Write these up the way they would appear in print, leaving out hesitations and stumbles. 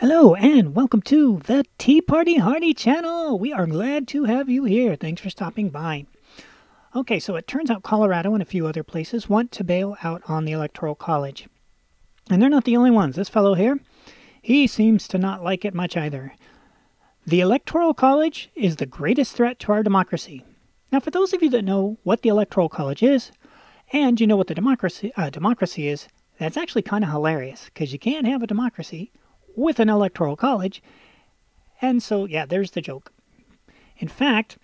Hello and welcome to the Tea Party Hardy channel. We are glad to have you here. Thanks for stopping by. Okay, so it turns out Colorado and a few other places want to bail out on the Electoral College. And they're not the only ones. This fellow here, he seems to not like it much either. The Electoral College is the greatest threat to our democracy. Now, for those of you that know what the Electoral College is, and you know what the democracy is, that's actually kind of hilarious, because you can't have a democracy with an electoral college. And so, yeah, there's the joke. In fact,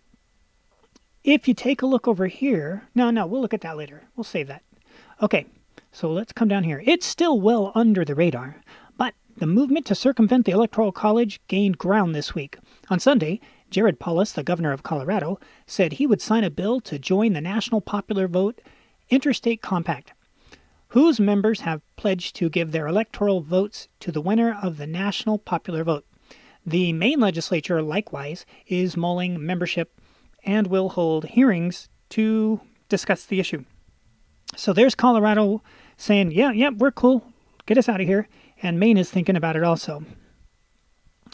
if you take a look over here, no, we'll look at that later. We'll save that. Okay, so let's come down here. It's still well under the radar, but the movement to circumvent the electoral college gained ground this week. On Sunday, Jared Polis, the governor of Colorado, said he would sign a bill to join the National Popular Vote Interstate Compact, whose members have pledged to give their electoral votes to the winner of the national popular vote. The Maine legislature, likewise, is mulling membership and will hold hearings to discuss the issue. So there's Colorado saying, yeah, we're cool. Get us out of here. And Maine is thinking about it also.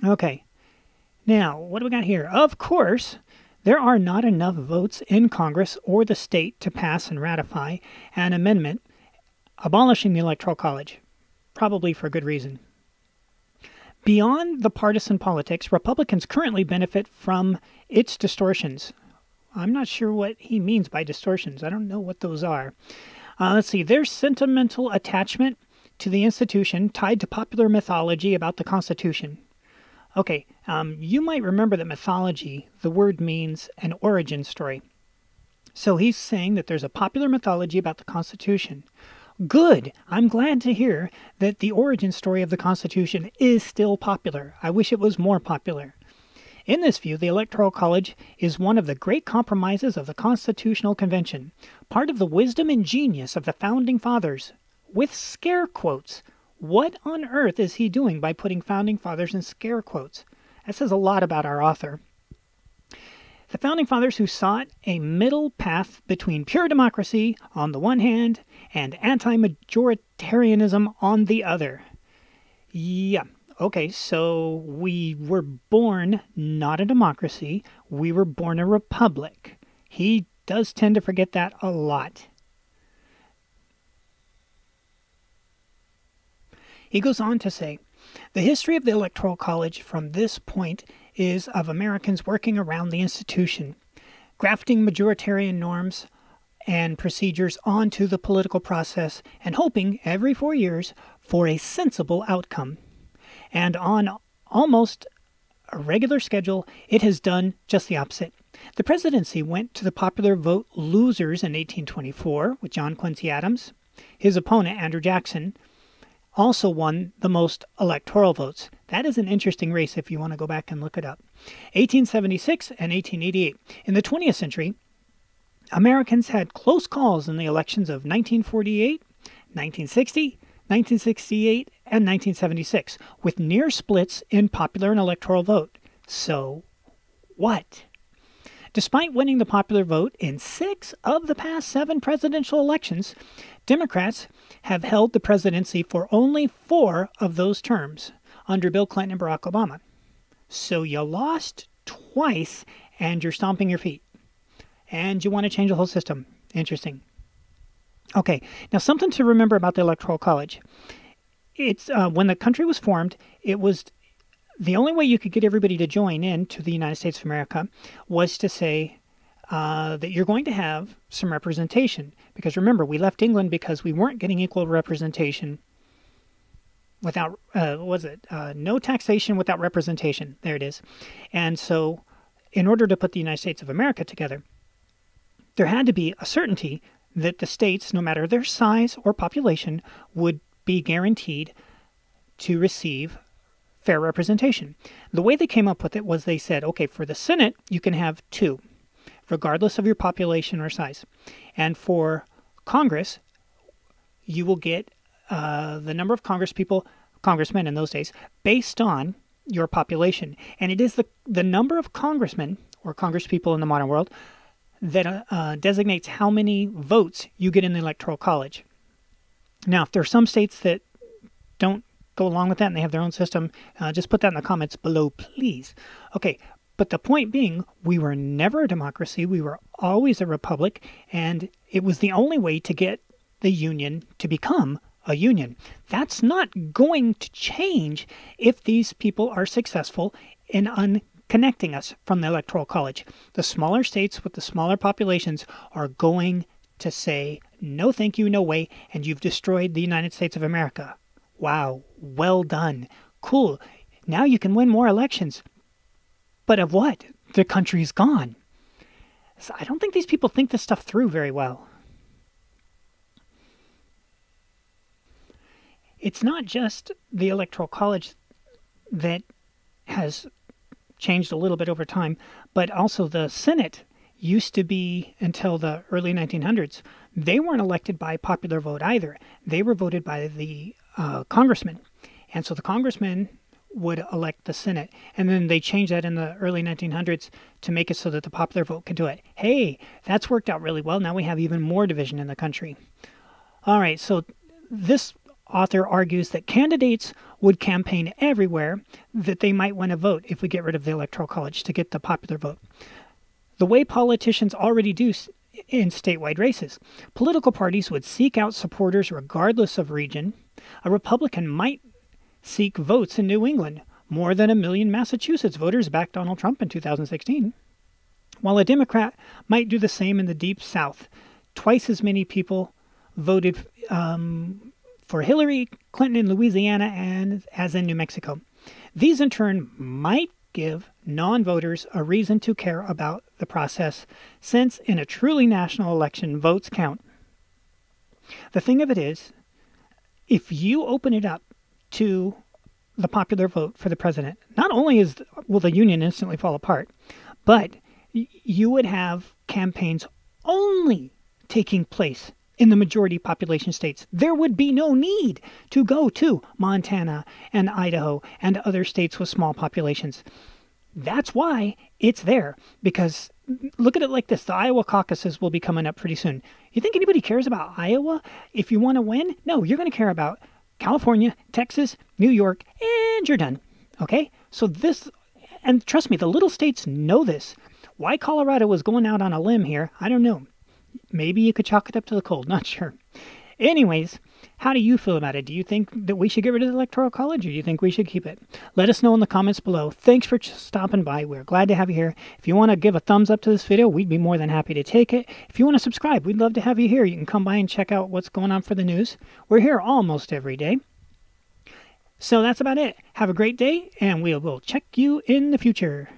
Okay. Now, what do we got here? Of course, there are not enough votes in Congress or the state to pass and ratify an amendment abolishing the Electoral College, probably for good reason. Beyond the partisan politics, Republicans currently benefit from its distortions. I'm not sure what he means by distortions. I don't know what those are. Let's see. There's sentimental attachment to the institution tied to popular mythology about the Constitution. Okay, you might remember that mythology, the word means an origin story. So he's saying that there's a popular mythology about the Constitution. Good. I'm glad to hear that the origin story of the Constitution is still popular. I wish it was more popular. In this view, the Electoral College is one of the great compromises of the Constitutional Convention, part of the wisdom and genius of the Founding Fathers. With scare quotes. What on earth is he doing by putting Founding Fathers in scare quotes? That says a lot about our author. The Founding Fathers who sought a middle path between pure democracy on the one hand and anti-majoritarianism on the other. Yeah, okay, so we were born not a democracy, we were born a republic. He does tend to forget that a lot. He goes on to say, the history of the Electoral College from this point is of Americans working around the institution, grafting majoritarian norms and procedures onto the political process and hoping every 4 years for a sensible outcome. And on almost a regular schedule, it has done just the opposite. The presidency went to the popular vote losers in 1824 with John Quincy Adams. His opponent, Andrew Jackson, also won the most electoral votes. That is an interesting race if you want to go back and look it up. 1876 and 1888. In the 20th century, Americans had close calls in the elections of 1948, 1960, 1968, and 1976, with near splits in popular and electoral vote. So, what? Despite winning the popular vote in 6 of the past 7 presidential elections, Democrats have held the presidency for only 4 of those terms under Bill Clinton and Barack Obama. So you lost twice and you're stomping your feet. And you want to change the whole system. Interesting. Okay, now something to remember about the Electoral College. It's when the country was formed, it was the only way you could get everybody to join in to the United States of America was to say that you're going to have some representation. Because remember, we left England because we weren't getting equal representation without, no taxation without representation. There it is. And so in order to put the United States of America together, there had to be a certainty that the states, no matter their size or population, would be guaranteed to receive fair representation. The way they came up with it was they said, okay, for the Senate, you can have 2, regardless of your population or size. And for Congress, you will get the number of congressmen in those days, based on your population. And it is the number of congressmen, or congresspeople in the modern world, that designates how many votes you get in the Electoral College. Now, if there are some states that don't go along with that and they have their own system, just put that in the comments below, please. Okay, but the point being, we were never a democracy. We were always a republic, and it was the only way to get the union to become a union. That's not going to change if these people are successful in unconnecting us from the Electoral College. The smaller states with the smaller populations are going to say, no thank you, no way, and you've destroyed the United States of America. Wow, well done. Cool. Now you can win more elections. But of what? The country's gone. So I don't think these people think this stuff through very well. It's not just the Electoral College that has changed a little bit over time, but also the Senate used to be, until the early 1900s, they weren't elected by popular vote either. They were voted by the congressmen. And so the congressmen would elect the Senate. And then they changed that in the early 1900s to make it so that the popular vote could do it. Hey, that's worked out really well. Now we have even more division in the country. All right, so this author argues that candidates would campaign everywhere, that they might win a vote if we get rid of the Electoral College to get the popular vote. The way politicians already do in statewide races. Political parties would seek out supporters regardless of region. A Republican might seek votes in New England. More than 1 million Massachusetts voters backed Donald Trump in 2016. While a Democrat might do the same in the Deep South. Twice as many people voted for Hillary Clinton in Louisiana as in New Mexico. These in turn might give non-voters a reason to care about the process, since in a truly national election, votes count. The thing of it is, if you open it up to the popular vote for the president, not only will the union instantly fall apart, but you would have campaigns only taking place in the majority population states. There would be no need to go to Montana and Idaho and other states with small populations. That's why it's there, because look at it like this. The Iowa caucuses will be coming up pretty soon. You think anybody cares about Iowa if you want to win? No, you're going to care about California, Texas, New York, and you're done. Okay? So this, and trust me, the little states know this. Why Colorado was going out on a limb here, I don't know. Maybe you could chalk it up to the cold, not sure. Anyways, how do you feel about it? Do you think that we should get rid of the Electoral College, or do you think we should keep it? Let us know in the comments below. Thanks for stopping by. We're glad to have you here. If you want to give a thumbs up to this video, we'd be more than happy to take it. If you want to subscribe, we'd love to have you here. You can come by and check out what's going on for the news. We're here almost every day. So that's about it. Have a great day, and we will check you in the future.